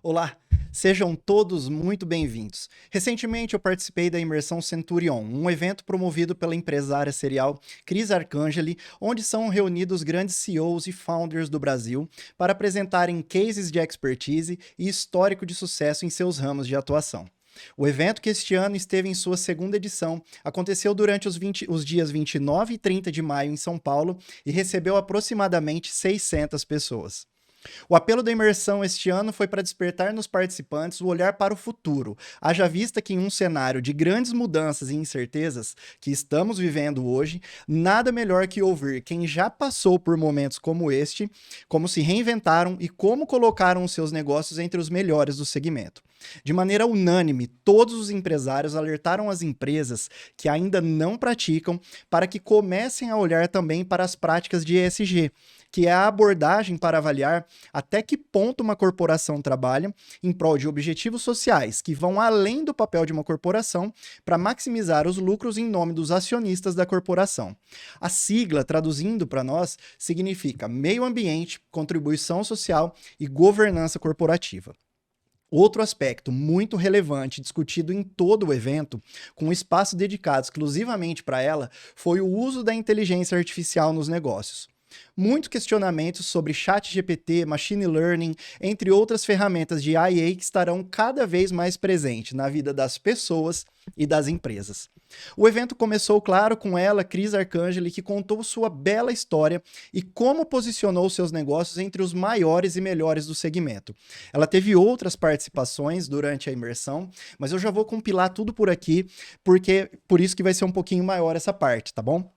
Olá, sejam todos muito bem-vindos. Recentemente eu participei da Imersão Centurion, um evento promovido pela empresária serial Cris Arcangeli, onde são reunidos grandes CEOs e founders do Brasil para apresentarem cases de expertise e histórico de sucesso em seus ramos de atuação. O evento, que este ano esteve em sua segunda edição, aconteceu durante os dias 29 e 30 de maio em São Paulo e recebeu aproximadamente 600 pessoas. O apelo da imersão este ano foi para despertar nos participantes o olhar para o futuro, haja vista que em um cenário de grandes mudanças e incertezas que estamos vivendo hoje, nada melhor que ouvir quem já passou por momentos como este, como se reinventaram e como colocaram os seus negócios entre os melhores do segmento. De maneira unânime, todos os empresários alertaram as empresas que ainda não praticam para que comecem a olhar também para as práticas de ESG, que é a abordagem para avaliar até que ponto uma corporação trabalha em prol de objetivos sociais que vão além do papel de uma corporação para maximizar os lucros em nome dos acionistas da corporação. A sigla, traduzindo para nós, significa meio ambiente, contribuição social e governança corporativa. Outro aspecto muito relevante discutido em todo o evento, com um espaço dedicado exclusivamente para ela, foi o uso da inteligência artificial nos negócios. Muitos questionamentos sobre ChatGPT, Machine Learning, entre outras ferramentas de IA que estarão cada vez mais presentes na vida das pessoas e das empresas. O evento começou, claro, com ela, Cris Arcangeli, que contou sua bela história e como posicionou seus negócios entre os maiores e melhores do segmento. Ela teve outras participações durante a imersão, mas eu já vou compilar tudo por aqui, porque por isso que vai ser um pouquinho maior essa parte, tá bom?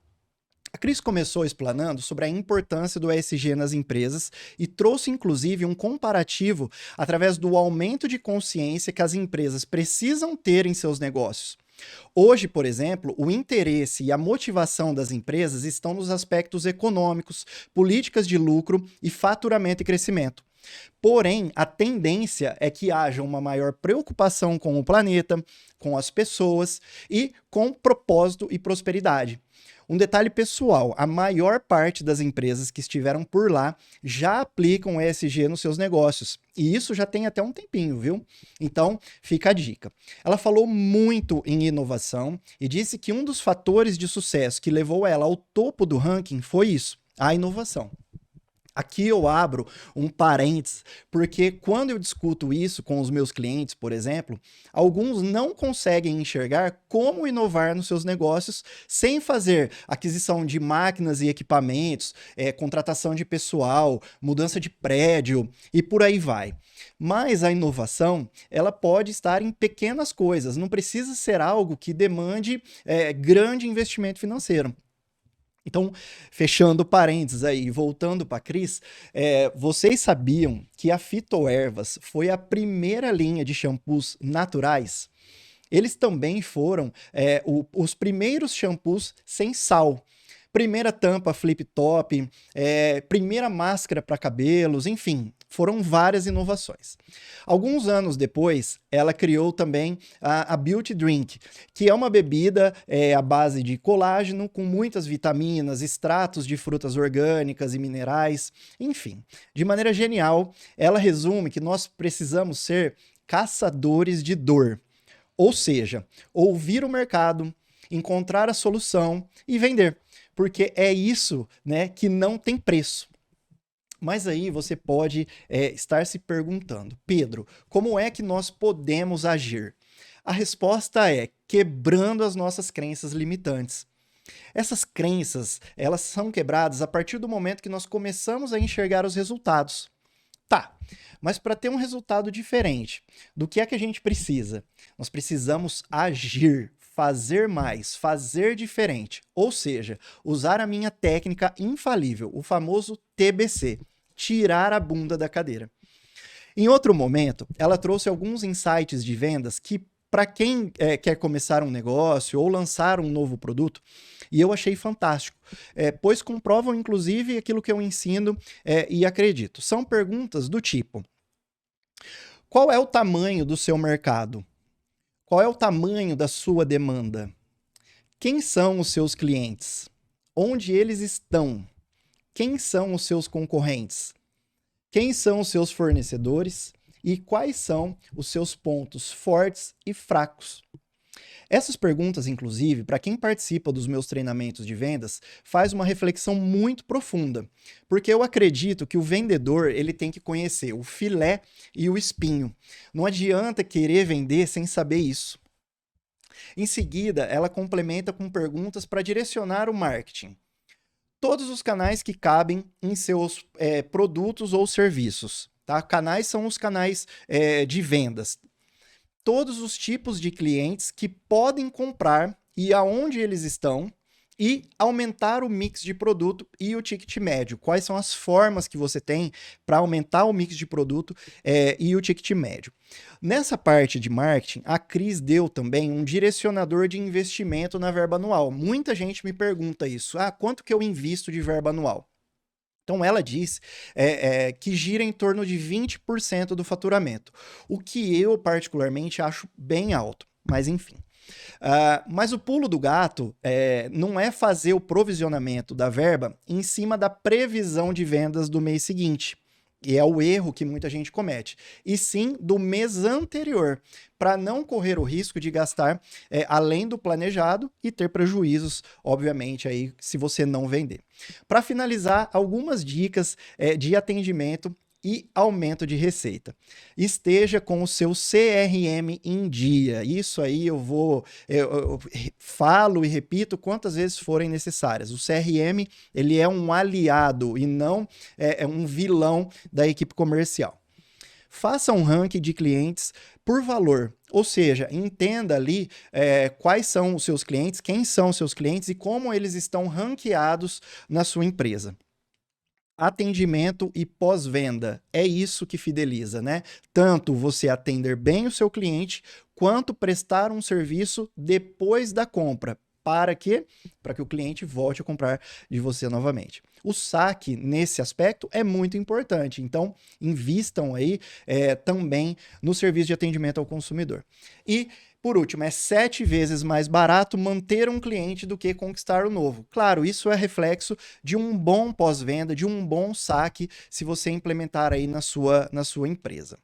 A Cris começou explanando sobre a importância do ESG nas empresas e trouxe inclusive um comparativo através do aumento de consciência que as empresas precisam ter em seus negócios. Hoje, por exemplo, o interesse e a motivação das empresas estão nos aspectos econômicos, políticas de lucro e faturamento e crescimento. Porém, a tendência é que haja uma maior preocupação com o planeta, com as pessoas e com propósito e prosperidade. Um detalhe pessoal, a maior parte das empresas que estiveram por lá já aplicam ESG nos seus negócios. E isso já tem até um tempinho, viu? Então, fica a dica. Ela falou muito em inovação e disse que um dos fatores de sucesso que levou ela ao topo do ranking foi isso, a inovação. Aqui eu abro um parênteses, porque quando eu discuto isso com os meus clientes, por exemplo, alguns não conseguem enxergar como inovar nos seus negócios sem fazer aquisição de máquinas e equipamentos, contratação de pessoal, mudança de prédio e por aí vai. Mas a inovação, ela pode estar em pequenas coisas, não precisa ser algo que demande grande investimento financeiro. Então, fechando parênteses aí, voltando para a Cris, vocês sabiam que a Fitoervas foi a primeira linha de shampoos naturais? Eles também foram os primeiros shampoos sem sal. Primeira tampa flip top, primeira máscara para cabelos, enfim, foram várias inovações. Alguns anos depois, ela criou também a Beauty Drink, que é uma bebida à base de colágeno, com muitas vitaminas, extratos de frutas orgânicas e minerais, enfim. De maneira genial, ela resume que nós precisamos ser caçadores de dor, ou seja, ouvir o mercado, encontrar a solução e vender, porque é isso, né, que não tem preço. Mas aí você pode estar se perguntando, Pedro, como é que nós podemos agir? A resposta é quebrando as nossas crenças limitantes. Essas crenças, elas são quebradas a partir do momento que nós começamos a enxergar os resultados. Tá, mas para ter um resultado diferente, do que é que a gente precisa? Nós precisamos agir, fazer mais, fazer diferente. Ou seja, usar a minha técnica infalível, o famoso TBC, tirar a bunda da cadeira. Em outro momento, ela trouxe alguns insights de vendas que, para quem quer começar um negócio ou lançar um novo produto, e eu achei fantástico, pois comprovam inclusive aquilo que eu ensino e acredito. São perguntas do tipo: qual é o tamanho do seu mercado? Qual é o tamanho da sua demanda? Quem são os seus clientes? Onde eles estão? Quem são os seus concorrentes? Quem são os seus fornecedores? E quais são os seus pontos fortes e fracos? Essas perguntas, inclusive, para quem participa dos meus treinamentos de vendas, faz uma reflexão muito profunda, porque eu acredito que o vendedor ele tem que conhecer o filé e o espinho. Não adianta querer vender sem saber isso. Em seguida, ela complementa com perguntas para direcionar o marketing. Todos os canais que cabem em seus produtos ou serviços. Tá? Canais são os canais de vendas. Todos os tipos de clientes que podem comprar e aonde eles estão e aumentar o mix de produto e o ticket médio. Quais são as formas que você tem para aumentar o mix de produto e o ticket médio. Nessa parte de marketing, a Cris deu também um direcionador de investimento na verba anual. Muita gente me pergunta isso. Quanto que eu invisto de verba anual? Então, ela diz que gira em torno de 20% do faturamento, o que eu particularmente acho bem alto, mas enfim. Mas o pulo do gato não é fazer o provisionamento da verba em cima da previsão de vendas do mês seguinte. E é o erro que muita gente comete. E sim do mês anterior, para não correr o risco de gastar além do planejado e ter prejuízos, obviamente, aí, se você não vender. Para finalizar, algumas dicas de atendimento e aumento de receita. Esteja com o seu CRM em dia. Isso aí eu falo e repito quantas vezes forem necessárias. O CRM, ele é um aliado e não um vilão da equipe comercial. Faça um ranking de clientes por valor, ou seja, entenda ali quais são os seus clientes, quem são os seus clientes e como eles estão ranqueados na sua empresa. Atendimento e pós-venda. É isso que fideliza, né? Tanto você atender bem o seu cliente, quanto prestar um serviço depois da compra. Para quê? Para que o cliente volte a comprar de você novamente. O saque, nesse aspecto, é muito importante. Então, invistam aí também no serviço de atendimento ao consumidor. E por último, é 7 vezes mais barato manter um cliente do que conquistar o novo. Claro, isso é reflexo de um bom pós-venda, de um bom saque, se você implementar aí na sua empresa.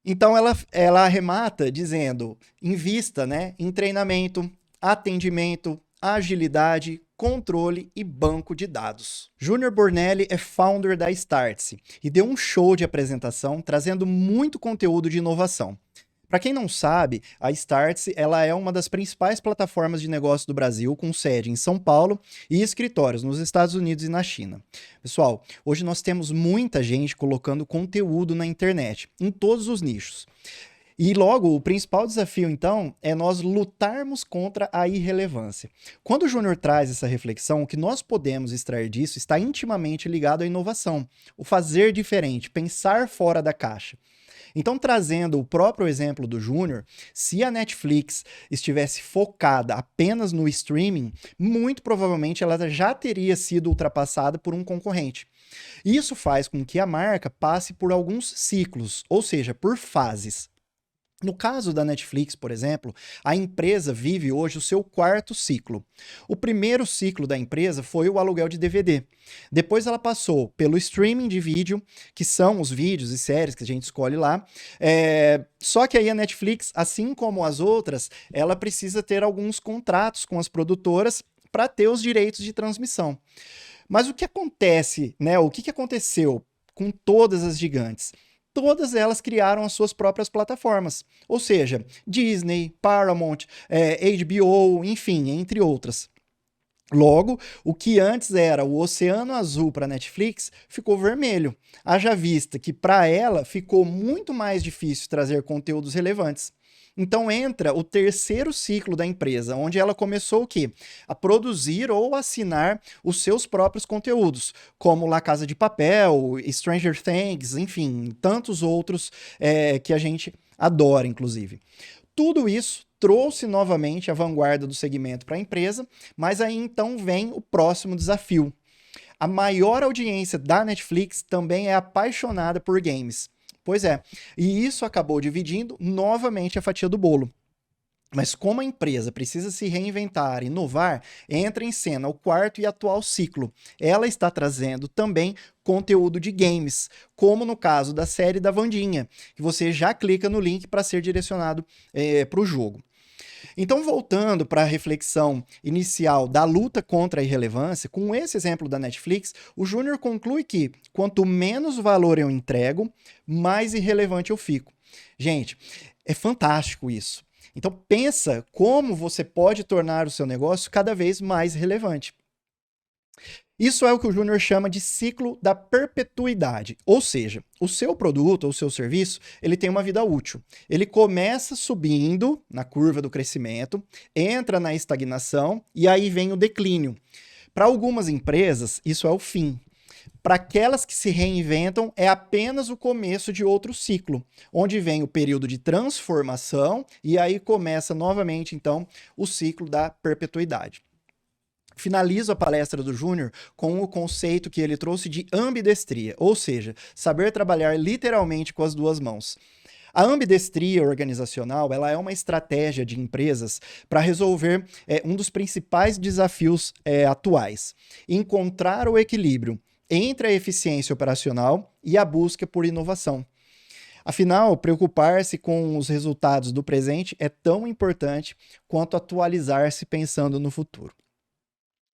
Então, ela arremata dizendo, invista em treinamento, atendimento, agilidade, controle e banco de dados. Júnior Bornelli é founder da Startse e deu um show de apresentação trazendo muito conteúdo de inovação. Para quem não sabe, a Startse ela é uma das principais plataformas de negócio do Brasil, com sede em São Paulo e escritórios nos Estados Unidos e na China. Pessoal, hoje nós temos muita gente colocando conteúdo na internet, em todos os nichos. E logo, o principal desafio, então, é nós lutarmos contra a irrelevância. Quando o Júnior traz essa reflexão, o que nós podemos extrair disso está intimamente ligado à inovação, o fazer diferente, pensar fora da caixa. Então, trazendo o próprio exemplo do Júnior, se a Netflix estivesse focada apenas no streaming, muito provavelmente ela já teria sido ultrapassada por um concorrente. Isso faz com que a marca passe por alguns ciclos, ou seja, por fases. No caso da Netflix, por exemplo, a empresa vive hoje o seu 4º ciclo. O primeiro ciclo da empresa foi o aluguel de DVD. Depois ela passou pelo streaming de vídeo, que são os vídeos e séries que a gente escolhe lá. Só que aí a Netflix, assim como as outras, ela precisa ter alguns contratos com as produtoras para ter os direitos de transmissão. Mas o que acontece, o que aconteceu com todas as gigantes? Todas elas criaram as suas próprias plataformas, ou seja, Disney, Paramount, HBO, enfim, entre outras. Logo, o que antes era o oceano azul para a Netflix ficou vermelho, haja vista que para ela ficou muito mais difícil trazer conteúdos relevantes. Então entra o 3º ciclo da empresa, onde ela começou o quê? A produzir ou assinar os seus próprios conteúdos, como La Casa de Papel, Stranger Things, enfim, tantos outros que a gente adora, inclusive. Tudo isso trouxe novamente a vanguarda do segmento para a empresa, mas aí então vem o próximo desafio. A maior audiência da Netflix também é apaixonada por games. Pois é, e isso acabou dividindo novamente a fatia do bolo. Mas como a empresa precisa se reinventar, inovar, entra em cena o quarto e atual ciclo. Ela está trazendo também conteúdo de games, como no caso da série da Wandinha, que você já clica no link para ser direcionado para o jogo. Então, voltando para a reflexão inicial da luta contra a irrelevância, com esse exemplo da Netflix, o Júnior conclui que quanto menos valor eu entrego, mais irrelevante eu fico. Gente, é fantástico isso. Então pensa como você pode tornar o seu negócio cada vez mais relevante. Isso é o que o Júnior chama de ciclo da perpetuidade, ou seja, o seu produto ou o seu serviço, ele tem uma vida útil. Ele começa subindo na curva do crescimento, entra na estagnação e aí vem o declínio. Para algumas empresas, isso é o fim. Para aquelas que se reinventam, é apenas o começo de outro ciclo, onde vem o período de transformação e aí começa novamente, então, o ciclo da perpetuidade. Finalizo a palestra do Júnior com o conceito que ele trouxe de ambidestria, ou seja, saber trabalhar literalmente com as duas mãos. A ambidestria organizacional ela é uma estratégia de empresas para resolver um dos principais desafios atuais: encontrar o equilíbrio entre a eficiência operacional e a busca por inovação. Afinal, preocupar-se com os resultados do presente é tão importante quanto atualizar-se pensando no futuro.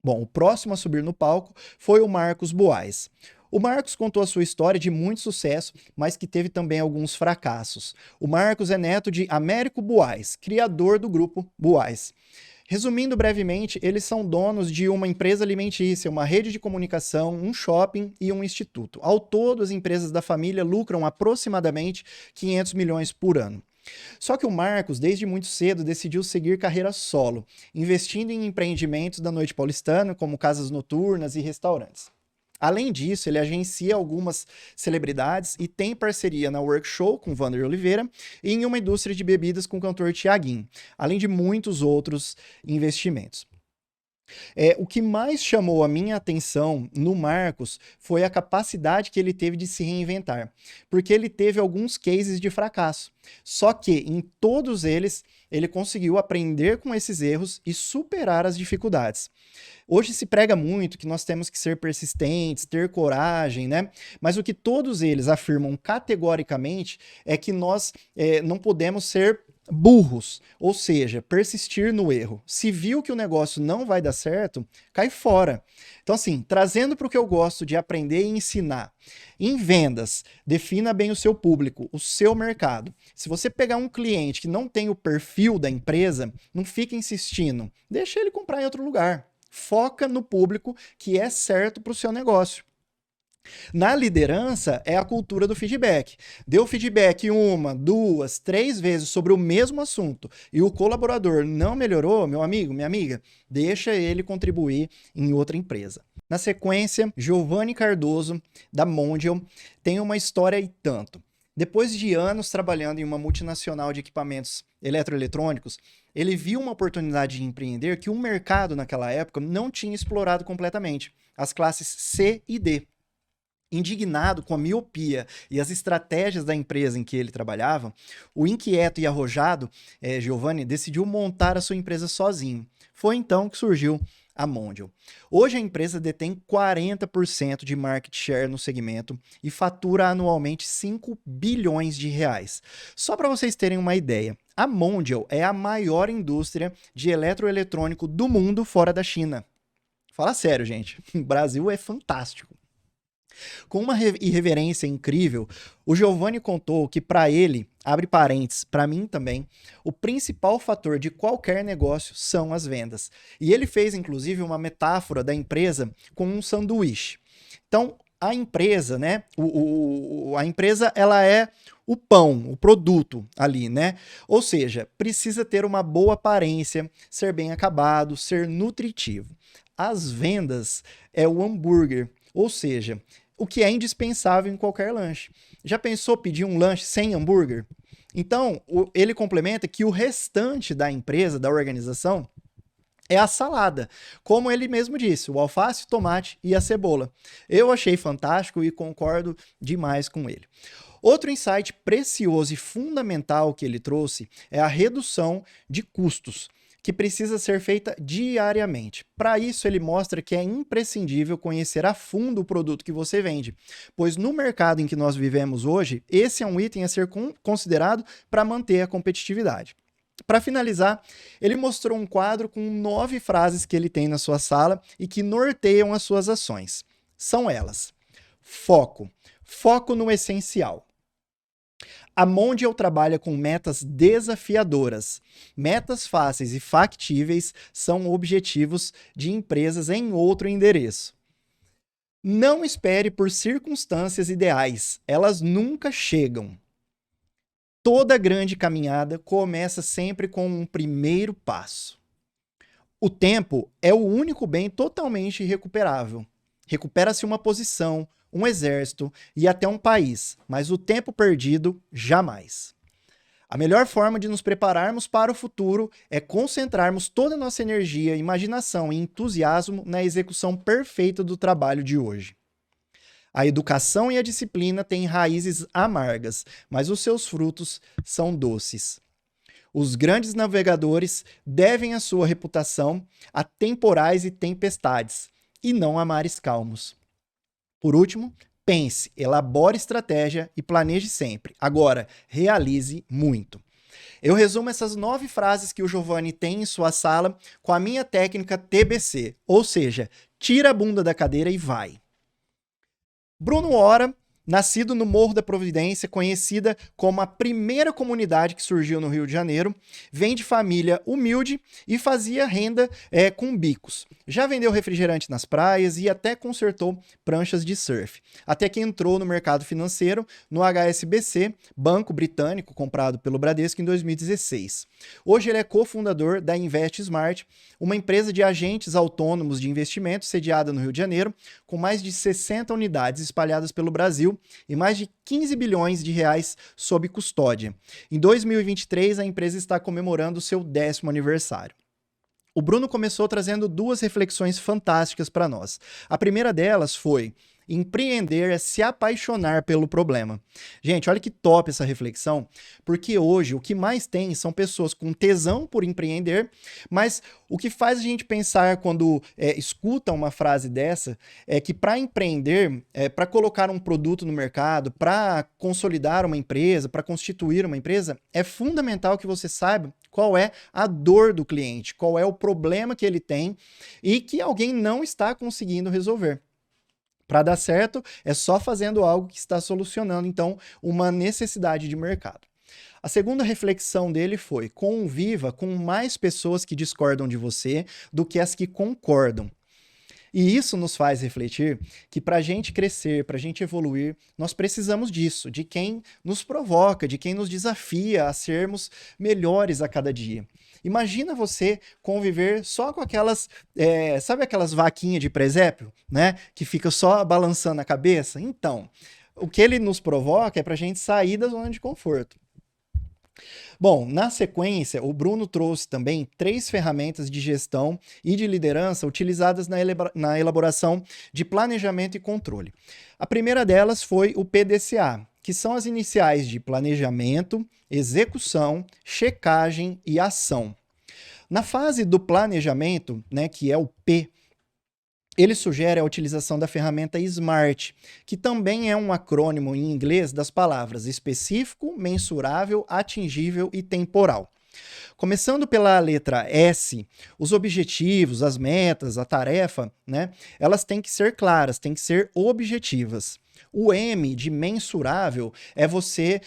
Bom, o próximo a subir no palco foi o Marcos Boaz. O Marcos contou a sua história de muito sucesso, mas que teve também alguns fracassos. O Marcos é neto de Américo Boaz, criador do grupo Boaz. Resumindo brevemente, eles são donos de uma empresa alimentícia, uma rede de comunicação, um shopping e um instituto. Ao todo, as empresas da família lucram aproximadamente 500 milhões por ano. Só que o Marcos, desde muito cedo, decidiu seguir carreira solo, investindo em empreendimentos da noite paulistana, como casas noturnas e restaurantes. Além disso, ele agencia algumas celebridades e tem parceria na Workshow com Wander Oliveira e em uma indústria de bebidas com o cantor Thiaguinho, além de muitos outros investimentos. O que mais chamou a minha atenção no Marcos foi a capacidade que ele teve de se reinventar, porque ele teve alguns cases de fracasso. Só que em todos eles, ele conseguiu aprender com esses erros e superar as dificuldades. Hoje se prega muito que nós temos que ser persistentes, ter coragem, né? Mas o que todos eles afirmam categoricamente é que nós não podemos ser burros, ou seja, persistir no erro. Se viu que o negócio não vai dar certo, cai fora. Então, assim, trazendo para o que eu gosto de aprender e ensinar. Em vendas, defina bem o seu público, o seu mercado. Se você pegar um cliente que não tem o perfil da empresa, não fica insistindo, deixa ele comprar em outro lugar. Foca no público que é certo para o seu negócio. Na liderança, é a cultura do feedback. Deu feedback uma, duas, três vezes sobre o mesmo assunto e o colaborador não melhorou, meu amigo, minha amiga, deixa ele contribuir em outra empresa. Na sequência, Giovanni Cardoso, da Mondial, tem uma história e tanto. Depois de anos trabalhando em uma multinacional de equipamentos eletroeletrônicos, ele viu uma oportunidade de empreender que o mercado naquela época não tinha explorado completamente, as classes C e D. Indignado com a miopia e as estratégias da empresa em que ele trabalhava, o inquieto e arrojado Giovanni decidiu montar a sua empresa sozinho. Foi então que surgiu a Mondial. Hoje a empresa detém 40% de market share no segmento e fatura anualmente 5 bilhões de reais. Só para vocês terem uma ideia, a Mondial é a maior indústria de eletroeletrônico do mundo fora da China. Fala sério, gente. O Brasil é fantástico. Com uma irreverência incrível, o Giovanni contou que para ele, abre parênteses, para mim também, o principal fator de qualquer negócio são as vendas. E ele fez inclusive uma metáfora da empresa com um sanduíche. Então, a empresa, né? A empresa ela é o pão, o produto ali, né? Ou seja, precisa ter uma boa aparência, ser bem acabado, ser nutritivo. As vendas é o hambúrguer, ou seja, o que é indispensável em qualquer lanche. Já pensou pedir um lanche sem hambúrguer? Então, ele complementa que o restante da empresa, da organização, é a salada. Como ele mesmo disse, o alface, o tomate e a cebola. Eu achei fantástico e concordo demais com ele. Outro insight precioso e fundamental que ele trouxe é a redução de custos, que precisa ser feita diariamente. Para isso, ele mostra que é imprescindível conhecer a fundo o produto que você vende, pois no mercado em que nós vivemos hoje, esse é um item a ser considerado para manter a competitividade. Para finalizar, ele mostrou um quadro com 9 frases que ele tem na sua sala e que norteiam as suas ações. São elas: foco. Foco no essencial. A Mondial trabalha com metas desafiadoras. Metas fáceis e factíveis são objetivos de empresas em outro endereço. Não espere por circunstâncias ideais, elas nunca chegam. Toda grande caminhada começa sempre com um primeiro passo. O tempo é o único bem totalmente irrecuperável. Recupera-se uma posição, um exército e até um país, mas o tempo perdido, jamais. A melhor forma de nos prepararmos para o futuro é concentrarmos toda a nossa energia, imaginação e entusiasmo na execução perfeita do trabalho de hoje. A educação e a disciplina têm raízes amargas, mas os seus frutos são doces. Os grandes navegadores devem a sua reputação a temporais e tempestades, e não a mares calmos. Por último, pense, elabore estratégia e planeje sempre. Agora, realize muito. Eu resumo essas 9 frases que o Giovanni tem em sua sala com a minha técnica TBC, ou seja, tira a bunda da cadeira e vai. Bruno Ora, nascido no Morro da Providência, conhecida como a primeira comunidade que surgiu no Rio de Janeiro, vem de família humilde e fazia renda com bicos. Já vendeu refrigerante nas praias e até consertou pranchas de surf. Até que entrou no mercado financeiro, no HSBC, banco britânico comprado pelo Bradesco em 2016. Hoje ele é cofundador da Invest Smart, uma empresa de agentes autônomos de investimento sediada no Rio de Janeiro, com mais de 60 unidades espalhadas pelo Brasil e mais de 15 bilhões de reais sob custódia. Em 2023, a empresa está comemorando o seu 10º aniversário. O Bruno começou trazendo 2 reflexões fantásticas para nós. A primeira delas foi: empreender é se apaixonar pelo problema. Gente, olha que top essa reflexão, porque hoje o que mais tem são pessoas com tesão por empreender, mas o que faz a gente pensar quando escuta uma frase dessa é que para empreender, para colocar um produto no mercado, para consolidar uma empresa, para constituir uma empresa, é fundamental que você saiba qual é a dor do cliente, qual é o problema que ele tem e que alguém não está conseguindo resolver. Para dar certo, é só fazendo algo que está solucionando, então, uma necessidade de mercado. A segunda reflexão dele foi: conviva com mais pessoas que discordam de você do que as que concordam. E isso nos faz refletir que para a gente crescer, para a gente evoluir, nós precisamos disso, de quem nos provoca, de quem nos desafia a sermos melhores a cada dia. Imagina você conviver só com aquelas, sabe aquelas vaquinhas de presépio, né? Que fica só balançando a cabeça? Então, o que ele nos provoca é para a gente sair da zona de conforto. Bom, na sequência, o Bruno trouxe também 3 ferramentas de gestão e de liderança utilizadas na elaboração de planejamento e controle. A primeira delas foi o PDCA, que são as iniciais de planejamento, execução, checagem e ação. Na fase do planejamento, né, que é o P, ele sugere a utilização da ferramenta SMART, que também é um acrônimo em inglês das palavras específico, mensurável, atingível e temporal. Começando pela letra S, os objetivos, as metas, a tarefa, né, elas têm que ser claras, têm que ser objetivas. O M de mensurável é você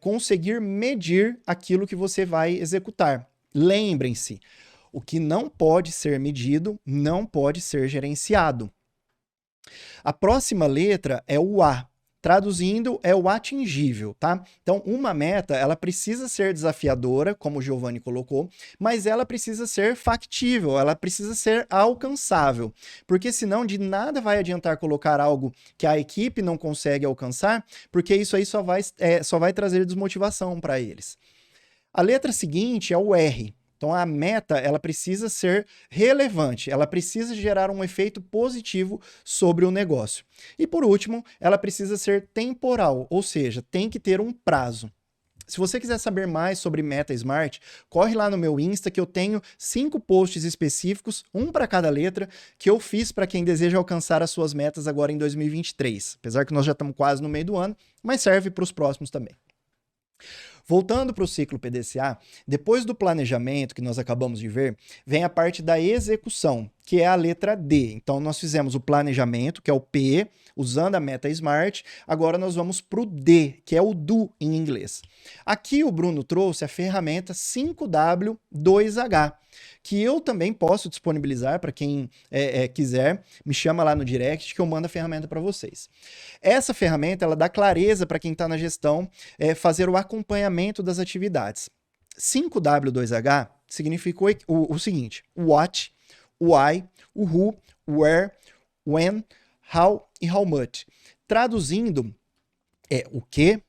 conseguir medir aquilo que você vai executar. Lembrem-se, o que não pode ser medido não pode ser gerenciado. A próxima letra é o A. Traduzindo, é o atingível, tá? Então, uma meta, ela precisa ser desafiadora, como o Giovanni colocou, mas ela precisa ser factível, ela precisa ser alcançável, porque senão de nada vai adiantar colocar algo que a equipe não consegue alcançar, porque isso aí só vai trazer desmotivação para eles. A letra seguinte é o R. Então, a meta, ela precisa ser relevante, ela precisa gerar um efeito positivo sobre o negócio. E, por último, ela precisa ser temporal, ou seja, tem que ter um prazo. Se você quiser saber mais sobre Meta Smart, corre lá no meu Insta que eu tenho 5 posts específicos, um para cada letra, que eu fiz para quem deseja alcançar as suas metas agora em 2023. Apesar que nós já estamos quase no meio do ano, mas serve para os próximos também. Voltando para o ciclo PDCA, depois do planejamento que nós acabamos de ver, vem a parte da execução, que é a letra D. Então, nós fizemos o planejamento, que é o P, usando a Meta Smart. Agora nós vamos para o D, que é o Do em inglês. Aqui o Bruno trouxe a ferramenta 5W2H, que eu também posso disponibilizar para quem quiser. Me chama lá no direct que eu mando a ferramenta para vocês. Essa ferramenta ela dá clareza para quem está na gestão fazer o acompanhamento das atividades. 5W2H significa o seguinte: o what, o why, o who, o where, when, how e how much. Traduzindo, é o que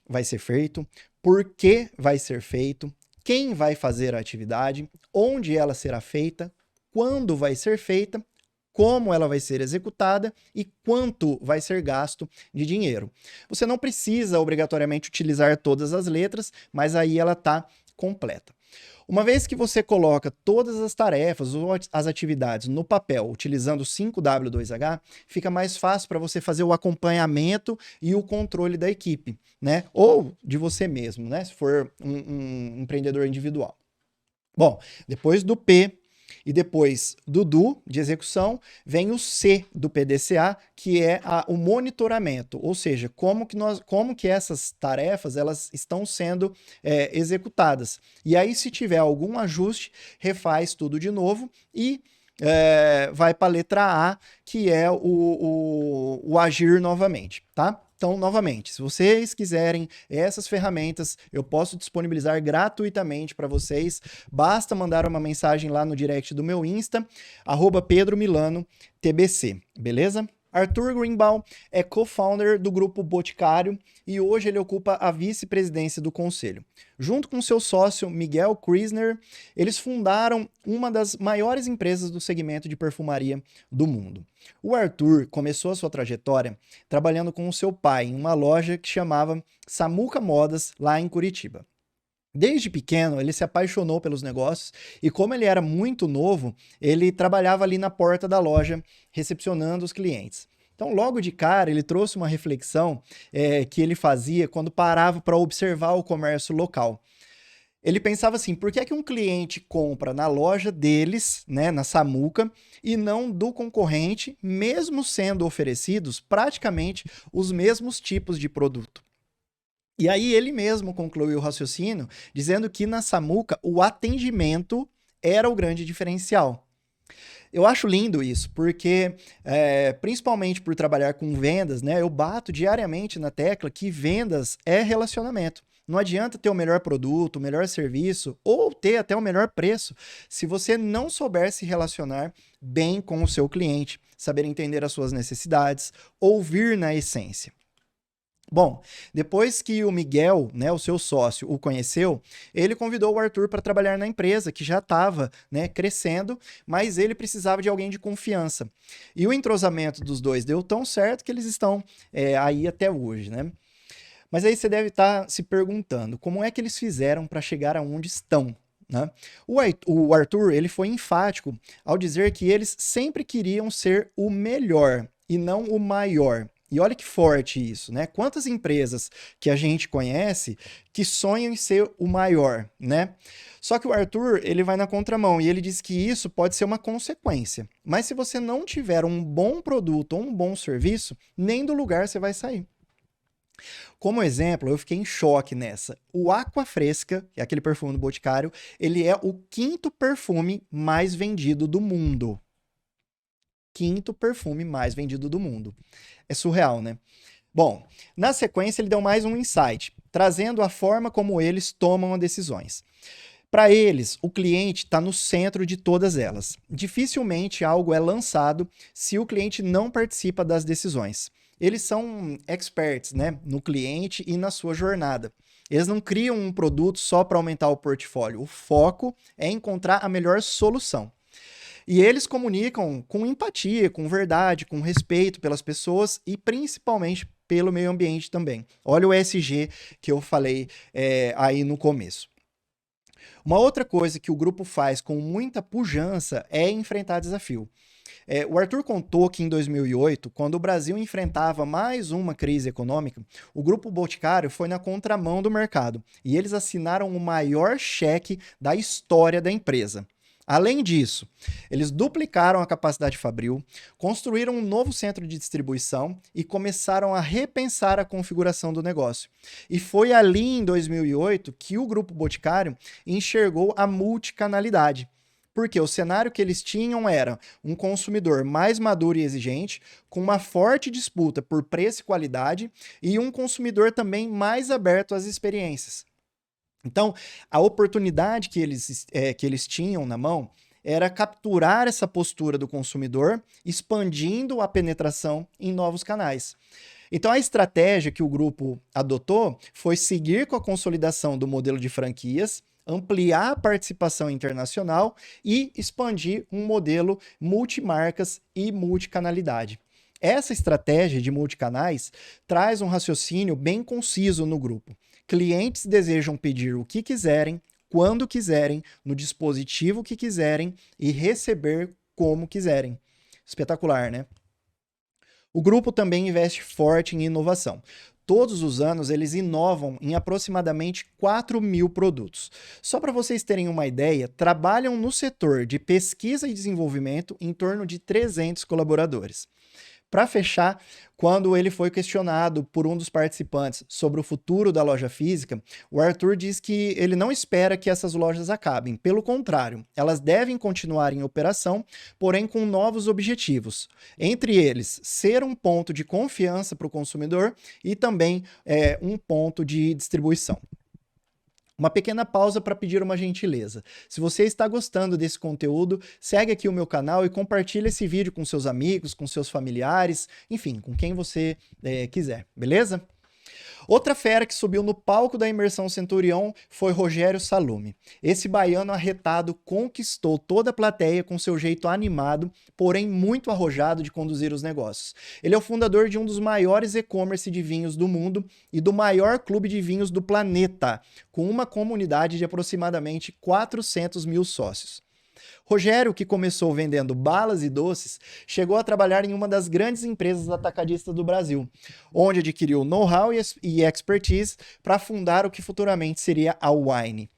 vai ser feito, por que vai ser feito, quem vai fazer a atividade, onde ela será feita, quando vai ser feita, como ela vai ser executada e quanto vai ser gasto de dinheiro. Você não precisa obrigatoriamente utilizar todas as letras, mas aí ela está completa. Uma vez que você coloca todas as tarefas ou as atividades no papel utilizando o 5W2H, fica mais fácil para você fazer o acompanhamento e o controle da equipe, né? Ou de você mesmo, né? Se for um empreendedor individual. Bom, depois do P e depois do Do, de execução, vem o C do PDCA, que é o monitoramento, ou seja, como que essas tarefas elas estão sendo executadas. E aí, se tiver algum ajuste, refaz tudo de novo e vai para a letra A, que é o agir novamente, tá? Então, novamente, se vocês quiserem essas ferramentas, eu posso disponibilizar gratuitamente para vocês. Basta mandar uma mensagem lá no direct do meu Insta, @PedroMilanoTBC, beleza? Arthur Greenbaum é co-founder do Grupo Boticário e hoje ele ocupa a vice-presidência do conselho. Junto com seu sócio Miguel Krisner, eles fundaram uma das maiores empresas do segmento de perfumaria do mundo. O Arthur começou a sua trajetória trabalhando com o seu pai em uma loja que chamava Samuca Modas, lá em Curitiba. Desde pequeno, ele se apaixonou pelos negócios e, como ele era muito novo, ele trabalhava ali na porta da loja, recepcionando os clientes. Então, logo de cara, ele trouxe uma reflexão que ele fazia quando parava para observar o comércio local. Ele pensava assim: por que é que um cliente compra na loja deles, né, na Samuca, e não do concorrente, mesmo sendo oferecidos praticamente os mesmos tipos de produto? E aí ele mesmo concluiu o raciocínio dizendo que na Samuca o atendimento era o grande diferencial. Eu acho lindo isso, porque principalmente por trabalhar com vendas, né, eu bato diariamente na tecla que vendas é relacionamento. Não adianta ter o melhor produto, o melhor serviço ou ter até o melhor preço se você não souber se relacionar bem com o seu cliente, saber entender as suas necessidades, ouvir na essência. Bom, depois que o Miguel, né, o seu sócio, o conheceu, ele convidou o Arthur para trabalhar na empresa, que já estava, né, crescendo, mas ele precisava de alguém de confiança. E o entrosamento dos dois deu tão certo que eles estão aí até hoje, né? Mas aí você deve estar se perguntando, como é que eles fizeram para chegar aonde estão? Né? O Arthur ele foi enfático ao dizer que eles sempre queriam ser o melhor e não o maior. E olha que forte isso, né? Quantas empresas que a gente conhece que sonham em ser o maior, né? Só que o Arthur, ele vai na contramão e ele diz que isso pode ser uma consequência. Mas se você não tiver um bom produto ou um bom serviço, nem do lugar você vai sair. Como exemplo, eu fiquei em choque nessa. O Aqua Fresca, que é aquele perfume do Boticário, ele é o 5º perfume mais vendido do mundo. 5º perfume mais vendido do mundo. É surreal, né? Bom, na sequência ele deu mais um insight, trazendo a forma como eles tomam as decisões. Para eles, o cliente está no centro de todas elas. Dificilmente algo é lançado se o cliente não participa das decisões. eles são experts, né, no cliente e na sua jornada. Eles não criam um produto só para aumentar o portfólio. O foco é encontrar a melhor solução. E eles comunicam com empatia, com verdade, com respeito pelas pessoas e principalmente pelo meio ambiente também. Olha o ESG que eu falei aí no começo. Uma outra coisa que o grupo faz com muita pujança é enfrentar desafio. O Arthur contou que em 2008, quando o Brasil enfrentava mais uma crise econômica, o Grupo Boticário foi na contramão do mercado e eles assinaram o maior cheque da história da empresa. Além disso, eles duplicaram a capacidade fabril, construíram um novo centro de distribuição e começaram a repensar a configuração do negócio. E foi ali em 2008 que o Grupo Boticário enxergou a multicanalidade. Porque o cenário que eles tinham era um consumidor mais maduro e exigente, com uma forte disputa por preço e qualidade, e um consumidor também mais aberto às experiências. Então, a oportunidade que eles tinham na mão era capturar essa postura do consumidor, expandindo a penetração em novos canais. Então, a estratégia que o grupo adotou foi seguir com a consolidação do modelo de franquias, ampliar a participação internacional e expandir um modelo multimarcas e multicanalidade. Essa estratégia de multicanais traz um raciocínio bem conciso no grupo. Clientes desejam pedir o que quiserem, quando quiserem, no dispositivo que quiserem e receber como quiserem. Espetacular, né? O grupo também investe forte em inovação. Todos os anos eles inovam em aproximadamente 4.000 produtos. Só para vocês terem uma ideia, trabalham no setor de pesquisa e desenvolvimento em torno de 300 colaboradores. Para fechar, quando ele foi questionado por um dos participantes sobre o futuro da loja física, o Arthur diz que ele não espera que essas lojas acabem. Pelo contrário, elas devem continuar em operação, porém com novos objetivos. Entre eles, ser um ponto de confiança para o consumidor e também um ponto de distribuição. Uma pequena pausa para pedir uma gentileza. Se você está gostando desse conteúdo, segue aqui o meu canal e compartilha esse vídeo com seus amigos, com seus familiares, enfim, com quem você quiser, beleza? Outra fera que subiu no palco da imersão Centurion foi Rogério Salume. Esse baiano arretado conquistou toda a plateia com seu jeito animado, porém muito arrojado de conduzir os negócios. Ele é o fundador de um dos maiores e-commerce de vinhos do mundo e do maior clube de vinhos do planeta, com uma comunidade de aproximadamente 400 mil sócios. Rogério, que começou vendendo balas e doces, chegou a trabalhar em uma das grandes empresas atacadistas do Brasil, onde adquiriu know-how e expertise para fundar o que futuramente seria a Wine.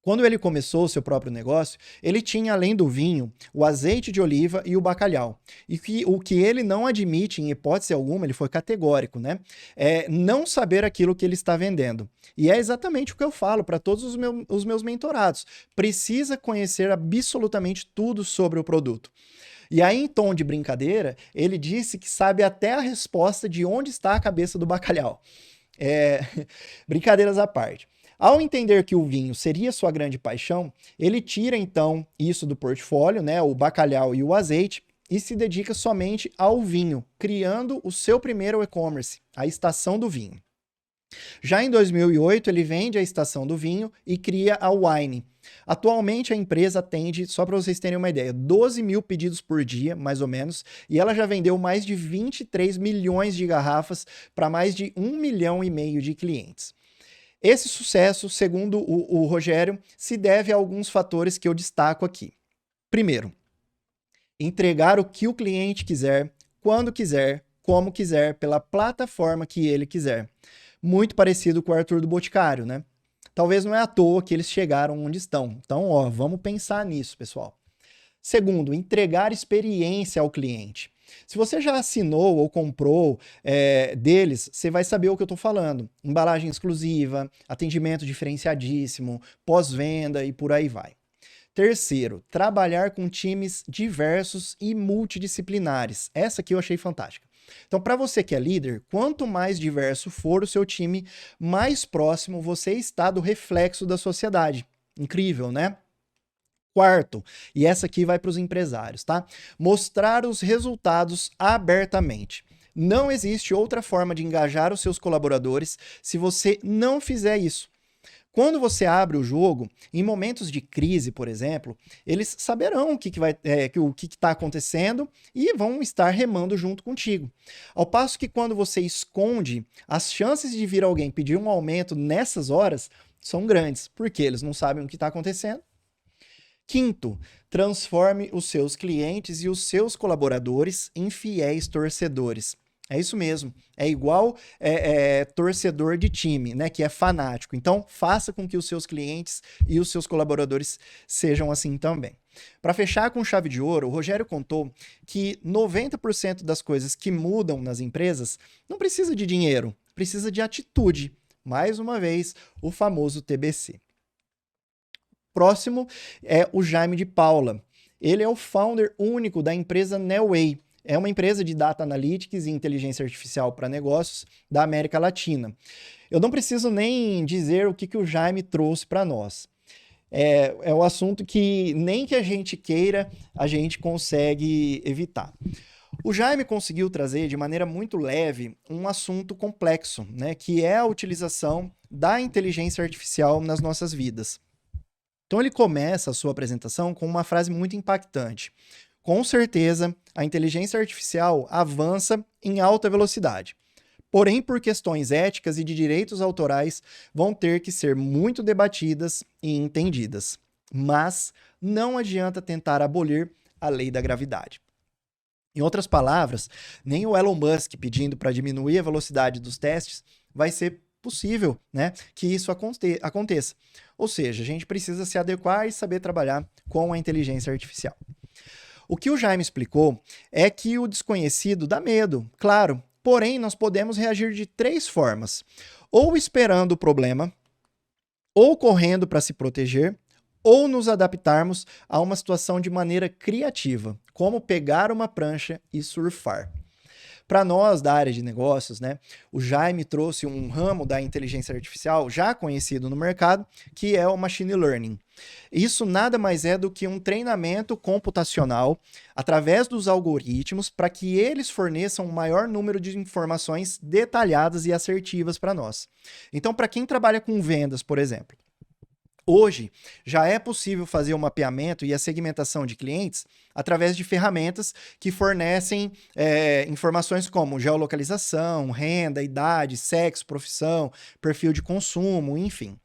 Quando ele começou o seu próprio negócio, ele tinha, além do vinho, o azeite de oliva e o bacalhau. E o que ele não admite, em hipótese alguma, ele foi categórico, né? É não saber aquilo que ele está vendendo. E é exatamente o que eu falo para todos os meus mentorados. Precisa conhecer absolutamente tudo sobre o produto. E aí, em tom de brincadeira, ele disse que sabe até a resposta de onde está a cabeça do bacalhau. Brincadeiras à parte. Ao entender que o vinho seria sua grande paixão, ele tira então isso do portfólio, né, o bacalhau e o azeite, e se dedica somente ao vinho, criando o seu primeiro e-commerce, a Estação do Vinho. Já em 2008, ele vende a Estação do Vinho e cria a Wine. Atualmente, a empresa atende, só para vocês terem uma ideia, 12 mil pedidos por dia, mais ou menos, e ela já vendeu mais de 23 milhões de garrafas para mais de 1,5 milhão de clientes. Esse sucesso, segundo o Rogério, se deve a alguns fatores que eu destaco aqui. Primeiro, entregar o que o cliente quiser, quando quiser, como quiser, pela plataforma que ele quiser. Muito parecido com o Arthur do Boticário, né? Talvez não é à toa que eles chegaram onde estão. Então, vamos pensar nisso, pessoal. Segundo, entregar experiência ao cliente. Se você já assinou ou comprou deles, você vai saber o que eu estou falando. Embalagem exclusiva, atendimento diferenciadíssimo, pós-venda e por aí vai. Terceiro, trabalhar com times diversos e multidisciplinares. Essa aqui eu achei fantástica. Então, para você que é líder, quanto mais diverso for o seu time, mais próximo você está do reflexo da sociedade. Incrível, né? Quarto, e essa aqui vai para os empresários, tá? Mostrar os resultados abertamente. Não existe outra forma de engajar os seus colaboradores se você não fizer isso. Quando você abre o jogo, em momentos de crise, por exemplo, eles saberão o que está acontecendo e vão estar remando junto contigo. Ao passo que quando você esconde, as chances de vir alguém pedir um aumento nessas horas são grandes, porque eles não sabem o que está acontecendo. Quinto, transforme os seus clientes e os seus colaboradores em fiéis torcedores. É isso mesmo. É igual torcedor de time, né? Que é fanático. Então, faça com que os seus clientes e os seus colaboradores sejam assim também. Para fechar com chave de ouro, o Rogério contou que 90% das coisas que mudam nas empresas não precisa de dinheiro, precisa de atitude. Mais uma vez, o famoso TBC. Próximo é o Jaime de Paula. Ele é o founder único da empresa Nelway. É uma empresa de data analytics e inteligência artificial para negócios da América Latina. Eu não preciso nem dizer o que o Jaime trouxe para nós. É um assunto que nem que a gente queira, a gente consegue evitar. O Jaime conseguiu trazer de maneira muito leve um assunto complexo, né, que é a utilização da inteligência artificial nas nossas vidas. Então ele começa a sua apresentação com uma frase muito impactante. Com certeza, a inteligência artificial avança em alta velocidade. Porém, por questões éticas e de direitos autorais, vão ter que ser muito debatidas e entendidas. Mas não adianta tentar abolir a lei da gravidade. Em outras palavras, nem o Elon Musk pedindo para diminuir a velocidade dos testes vai ser possível, né, que isso aconteça. Ou seja, a gente precisa se adequar e saber trabalhar com a inteligência artificial. O que o Jaime explicou é que o desconhecido dá medo, claro, porém nós podemos reagir de 3 formas: ou esperando o problema, ou correndo para se proteger, ou nos adaptarmos a uma situação de maneira criativa, como pegar uma prancha e surfar. Para nós da área de negócios, né, o Jaime trouxe um ramo da inteligência artificial já conhecido no mercado, que é o machine learning. Isso nada mais é do que um treinamento computacional através dos algoritmos para que eles forneçam um maior número de informações detalhadas e assertivas para nós. Então, para quem trabalha com vendas, por exemplo, hoje, já é possível fazer o mapeamento e a segmentação de clientes através de ferramentas que fornecem informações como geolocalização, renda, idade, sexo, profissão, perfil de consumo, enfim.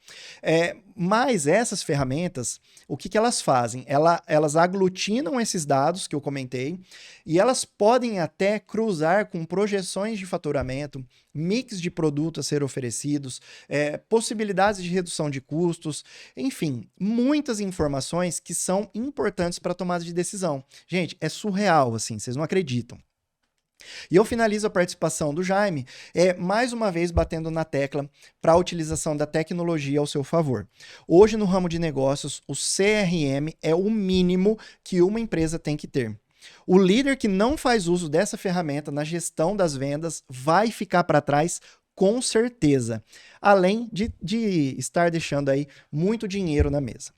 Mas essas ferramentas, o que elas fazem? Elas aglutinam esses dados que eu comentei e elas podem até cruzar com projeções de faturamento, mix de produtos a ser oferecidos, possibilidades de redução de custos, enfim, muitas informações que são importantes para a tomada de decisão. Gente, é surreal, assim, vocês não acreditam. E eu finalizo a participação do Jaime, mais uma vez batendo na tecla para a utilização da tecnologia ao seu favor. Hoje, no ramo de negócios, o CRM é o mínimo que uma empresa tem que ter. O líder que não faz uso dessa ferramenta na gestão das vendas vai ficar para trás com certeza, além de estar deixando aí muito dinheiro na mesa.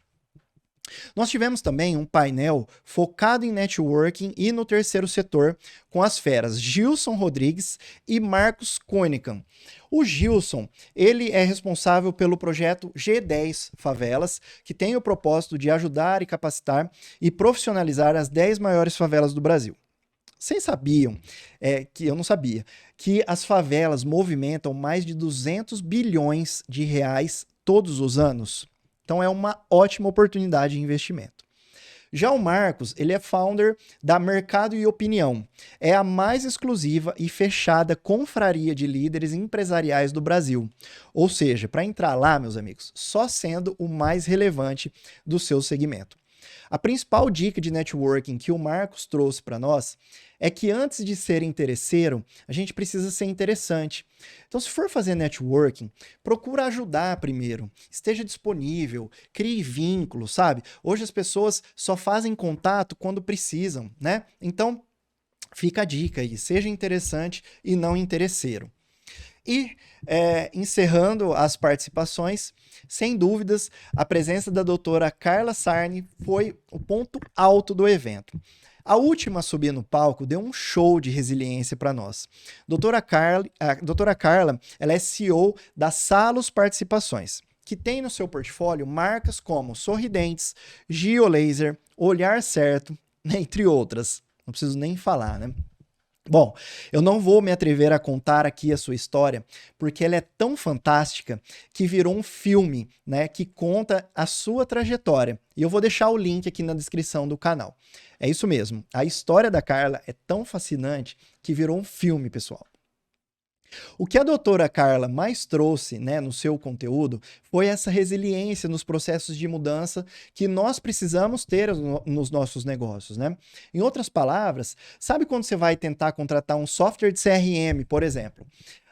Nós tivemos também um painel focado em networking e no terceiro setor, com as feras Gilson Rodrigues e Marcos Koenikan. O Gilson, ele é responsável pelo projeto G10 Favelas, que tem o propósito de ajudar e capacitar e profissionalizar as 10 maiores favelas do Brasil. Vocês sabiam, que eu não sabia, que as favelas movimentam mais de 200 bilhões de reais todos os anos? Então é uma ótima oportunidade de investimento. Já o Marcos, ele é founder da Mercado e Opinião. É a mais exclusiva e fechada confraria de líderes empresariais do Brasil. Ou seja, para entrar lá, meus amigos, só sendo o mais relevante do seu segmento. A principal dica de networking que o Marcos trouxe para nós é que antes de ser interesseiro, a gente precisa ser interessante. Então, se for fazer networking, procura ajudar primeiro, esteja disponível, crie vínculos, sabe? Hoje as pessoas só fazem contato quando precisam, né? Então, fica a dica aí, seja interessante e não interesseiro. E, encerrando as participações, sem dúvidas, a presença da doutora Carla Sarni foi o ponto alto do evento. A última a subir no palco deu um show de resiliência para nós. A doutora Carla, ela é CEO da Salos Participações, que tem no seu portfólio marcas como Sorridentes, Giolaser, Olhar Certo, entre outras. Não preciso nem falar, né? Bom, eu não vou me atrever a contar aqui a sua história, porque ela é tão fantástica que virou um filme, né, que conta a sua trajetória. E eu vou deixar o link aqui na descrição do canal. É isso mesmo, a história da Carla é tão fascinante que virou um filme, pessoal. O que a doutora Carla mais trouxe, né, no seu conteúdo foi essa resiliência nos processos de mudança que nós precisamos ter nos nossos negócios, né? Em outras palavras, sabe quando você vai tentar contratar um software de CRM, por exemplo?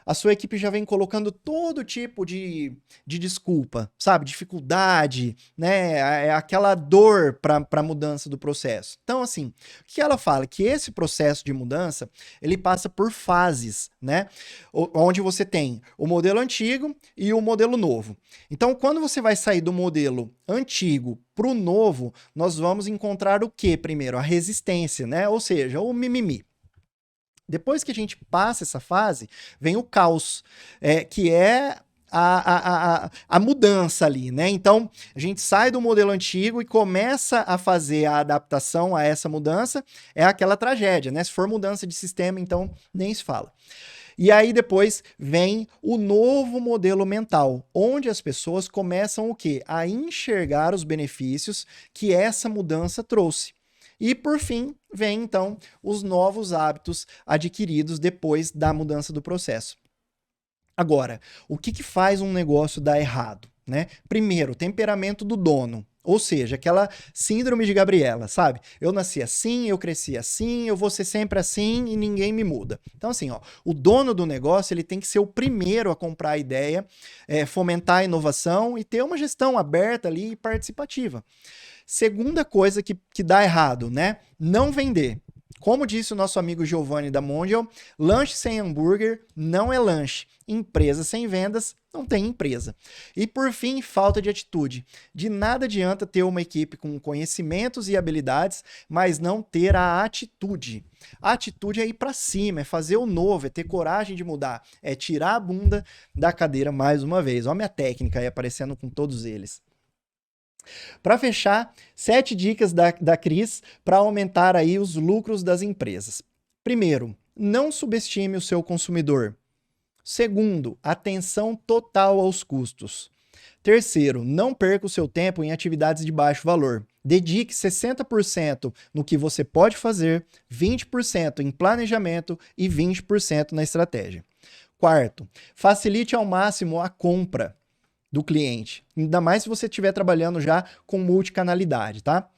A sua equipe já vem colocando todo tipo de desculpa, sabe? Dificuldade, né? Aquela dor para a mudança do processo. Então, assim, o que ela fala? Que esse processo de mudança, ele passa por fases, né? Onde você tem o modelo antigo e o modelo novo. Então, quando você vai sair do modelo antigo para o novo, nós vamos encontrar o que primeiro? A resistência, né? Ou seja, o mimimi. Depois que a gente passa essa fase, vem o caos, que é a mudança ali, né? Então, a gente sai do modelo antigo e começa a fazer a adaptação a essa mudança, é aquela tragédia, né? Se for mudança de sistema, então nem se fala. E aí depois vem o novo modelo mental, onde as pessoas começam o quê? A enxergar os benefícios que essa mudança trouxe. E, por fim, vem, então, os novos hábitos adquiridos depois da mudança do processo. Agora, o que faz um negócio dar errado, né? Primeiro, o temperamento do dono. Ou seja, aquela síndrome de Gabriela, sabe? Eu nasci assim, eu cresci assim, eu vou ser sempre assim e ninguém me muda. Então, assim, ó, o dono do negócio ele tem que ser o primeiro a comprar a ideia, fomentar a inovação e ter uma gestão aberta ali e participativa. Segunda coisa que dá errado, né? Não vender. Como disse o nosso amigo Giovanni da Mondial, lanche sem hambúrguer não é lanche. Empresa sem vendas não tem empresa. E por fim, falta de atitude. De nada adianta ter uma equipe com conhecimentos e habilidades, mas não ter a atitude. A atitude é ir para cima, é fazer o novo, é ter coragem de mudar, é tirar a bunda da cadeira mais uma vez. Olha a minha técnica aí aparecendo com todos eles. Para fechar, 7 dicas da Cris para aumentar aí os lucros das empresas. Primeiro, não subestime o seu consumidor. Segundo, atenção total aos custos. Terceiro, não perca o seu tempo em atividades de baixo valor. Dedique 60% no que você pode fazer, 20% em planejamento e 20% na estratégia. Quarto, facilite ao máximo a compra do cliente, ainda mais se você estiver trabalhando já com multicanalidade, tá?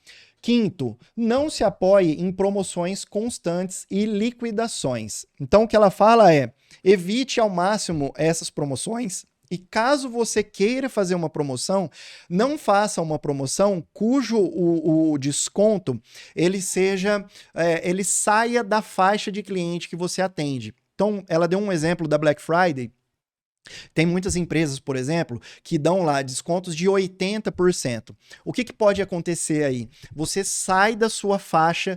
Quinto, não se apoie em promoções constantes e liquidações. Então, o que ela fala é, evite ao máximo essas promoções e caso você queira fazer uma promoção, não faça uma promoção cujo o desconto ele saia da faixa de cliente que você atende. Então, ela deu um exemplo da Black Friday. Tem muitas empresas, por exemplo, que dão lá descontos de 80%. O que pode acontecer aí? Você sai da sua faixa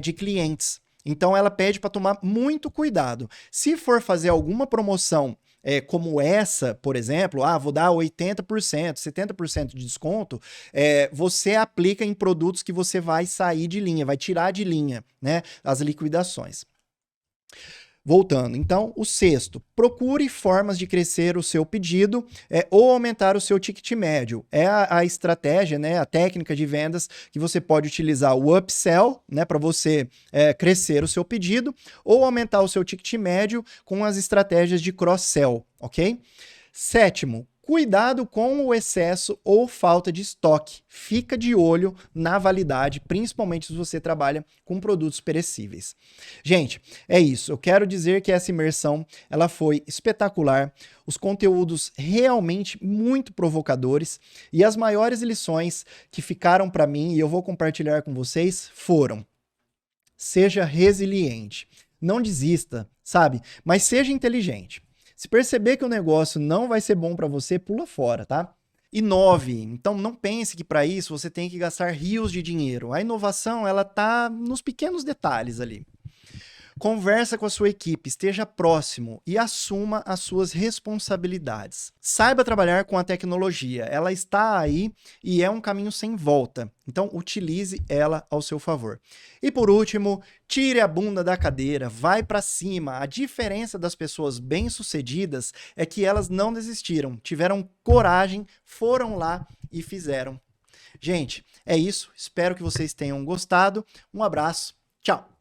de clientes. Então, ela pede para tomar muito cuidado. Se for fazer alguma promoção como essa, por exemplo, vou dar 80%, 70% de desconto, você aplica em produtos que você vai sair de linha, vai tirar de linha, né, as liquidações. Voltando, então, o sexto, procure formas de crescer o seu pedido ou aumentar o seu ticket médio. É a estratégia, né, a técnica de vendas que você pode utilizar o upsell, né, para você crescer o seu pedido ou aumentar o seu ticket médio com as estratégias de cross-sell, ok? Sétimo, cuidado com o excesso ou falta de estoque. Fica de olho na validade, principalmente se você trabalha com produtos perecíveis. Gente, é isso. Eu quero dizer que essa imersão ela foi espetacular. Os conteúdos realmente muito provocadores e as maiores lições que ficaram para mim e eu vou compartilhar com vocês foram: seja resiliente, não desista, sabe? Mas seja inteligente. Se perceber que o negócio não vai ser bom para você, pula fora, tá? Inove. Então não pense que para isso você tem que gastar rios de dinheiro. A inovação, ela tá nos pequenos detalhes ali. Conversa com a sua equipe, esteja próximo e assuma as suas responsabilidades. Saiba trabalhar com a tecnologia, ela está aí e é um caminho sem volta. Então, utilize ela ao seu favor. E por último, tire a bunda da cadeira, vai para cima. A diferença das pessoas bem-sucedidas é que elas não desistiram, tiveram coragem, foram lá e fizeram. Gente, é isso. Espero que vocês tenham gostado. Um abraço. Tchau.